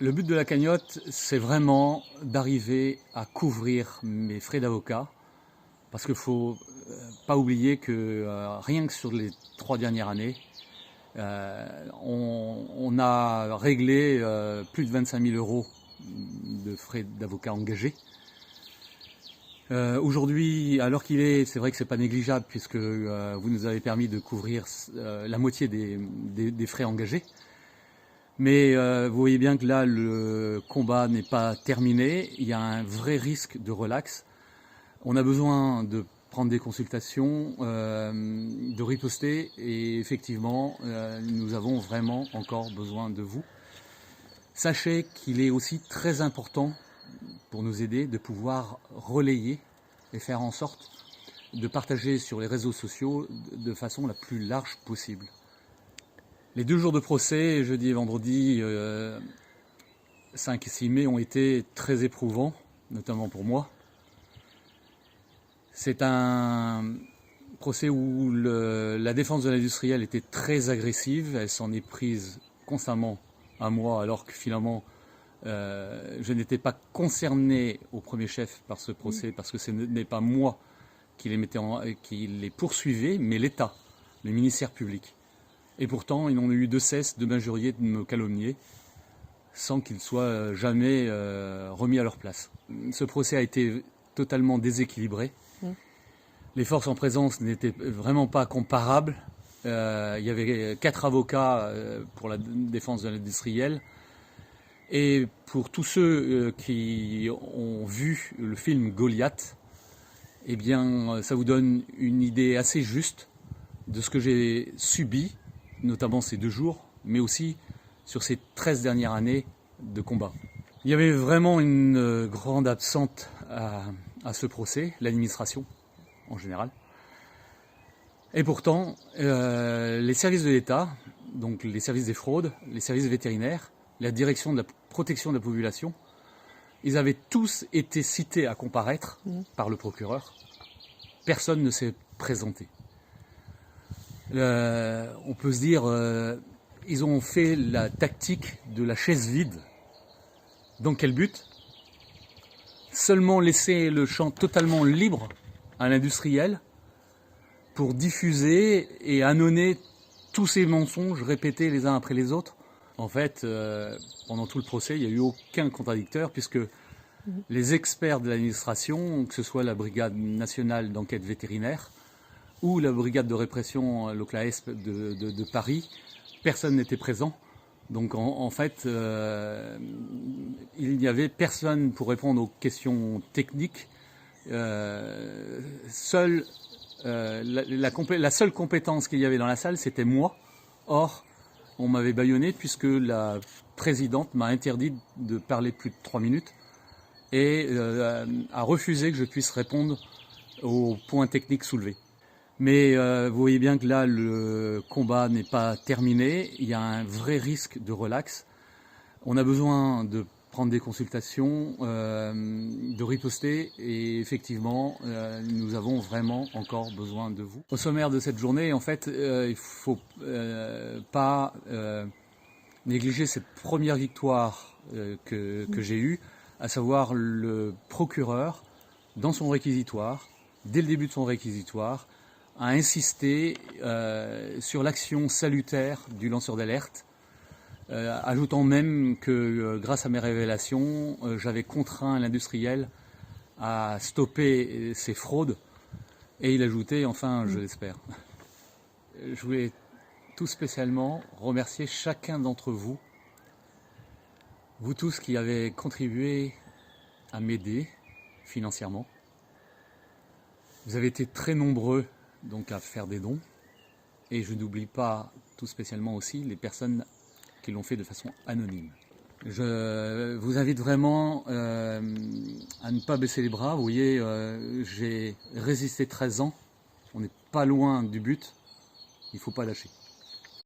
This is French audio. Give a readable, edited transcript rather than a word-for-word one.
Le but de la cagnotte, c'est vraiment d'arriver à couvrir mes frais d'avocat, parce qu'il ne faut pas oublier que rien que sur les 3 dernières années, on a réglé plus de 25 000 euros de frais d'avocat engagés. Aujourd'hui, à l'heure qu'il est, c'est vrai que c'est pas négligeable puisque vous nous avez permis de couvrir la moitié des frais engagés. Mais vous voyez bien que là, le combat n'est pas terminé. Il y a un vrai risque de relax. On a besoin de prendre des consultations, de riposter. Et effectivement, nous avons vraiment encore besoin de vous. Sachez qu'il est aussi très important pour nous aider de pouvoir relayer et faire en sorte de partager sur les réseaux sociaux de façon la plus large possible. Les 2 jours de procès, jeudi et vendredi 5 et 6 mai, ont été très éprouvants, notamment pour moi. C'est un procès où la défense de l'industriel était très agressive. Elle s'en est prise constamment à moi, alors que finalement, je n'étais pas concerné au premier chef par ce procès, parce que ce n'est pas moi qui les poursuivais, mais l'État, le ministère public. Et pourtant, ils n'ont eu de cesse de m'injurier, de me calomnier, sans qu'ils soient jamais remis à leur place. Ce procès a été totalement déséquilibré. Les forces en présence n'étaient vraiment pas comparables. Il y avait 4 avocats pour la défense de l'industriel. Et pour tous ceux qui ont vu le film Goliath, eh bien, ça vous donne une idée assez juste de ce que j'ai subi, notamment ces 2 jours, mais aussi sur ces 13 dernières années de combat. Il y avait vraiment une grande absente à ce procès, l'administration en général. Et pourtant, les services de l'État, donc les services des fraudes, les services vétérinaires, la direction de la protection de la population, ils avaient tous été cités à comparaître par le procureur. Personne ne s'est présenté. On peut se dire, ils ont fait la tactique de la chaise vide. Dans quel but? Seulement laisser le champ totalement libre à l'industriel pour diffuser et ânonner tous ces mensonges répétés les uns après les autres. En fait, pendant tout le procès, il n'y a eu aucun contradicteur puisque les experts de l'administration, que ce soit la Brigade nationale d'enquête vétérinaire ou la brigade de répression, l'OCLAESP de Paris, personne n'était présent. Donc en fait, il n'y avait personne pour répondre aux questions techniques. Seule la seule compétence qu'il y avait dans la salle, c'était moi. Or, on m'avait bâillonné puisque la présidente m'a interdit de parler plus de 3 minutes et a refusé que je puisse répondre aux points techniques soulevés. Mais vous voyez bien que là, le combat n'est pas terminé. Il y a un vrai risque de relax. On a besoin de prendre des consultations, de riposter et effectivement, nous avons vraiment encore besoin de vous. Au sommaire de cette journée, en fait, il ne faut pas négliger cette première victoire que j'ai eue, à savoir le procureur, dans son réquisitoire, dès le début de son réquisitoire, a insisté sur l'action salutaire du lanceur d'alerte, ajoutant même que grâce à mes révélations, j'avais contraint l'industriel à stopper ces fraudes. Et il ajoutait, enfin, je l'espère. Je voulais tout spécialement remercier chacun d'entre vous, vous tous qui avez contribué à m'aider financièrement. Vous avez été très nombreux donc à faire des dons. Et je n'oublie pas tout spécialement aussi les personnes qui l'ont fait de façon anonyme. Je vous invite vraiment à ne pas baisser les bras. Vous voyez, j'ai résisté 13 ans. On n'est pas loin du but. Il ne faut pas lâcher.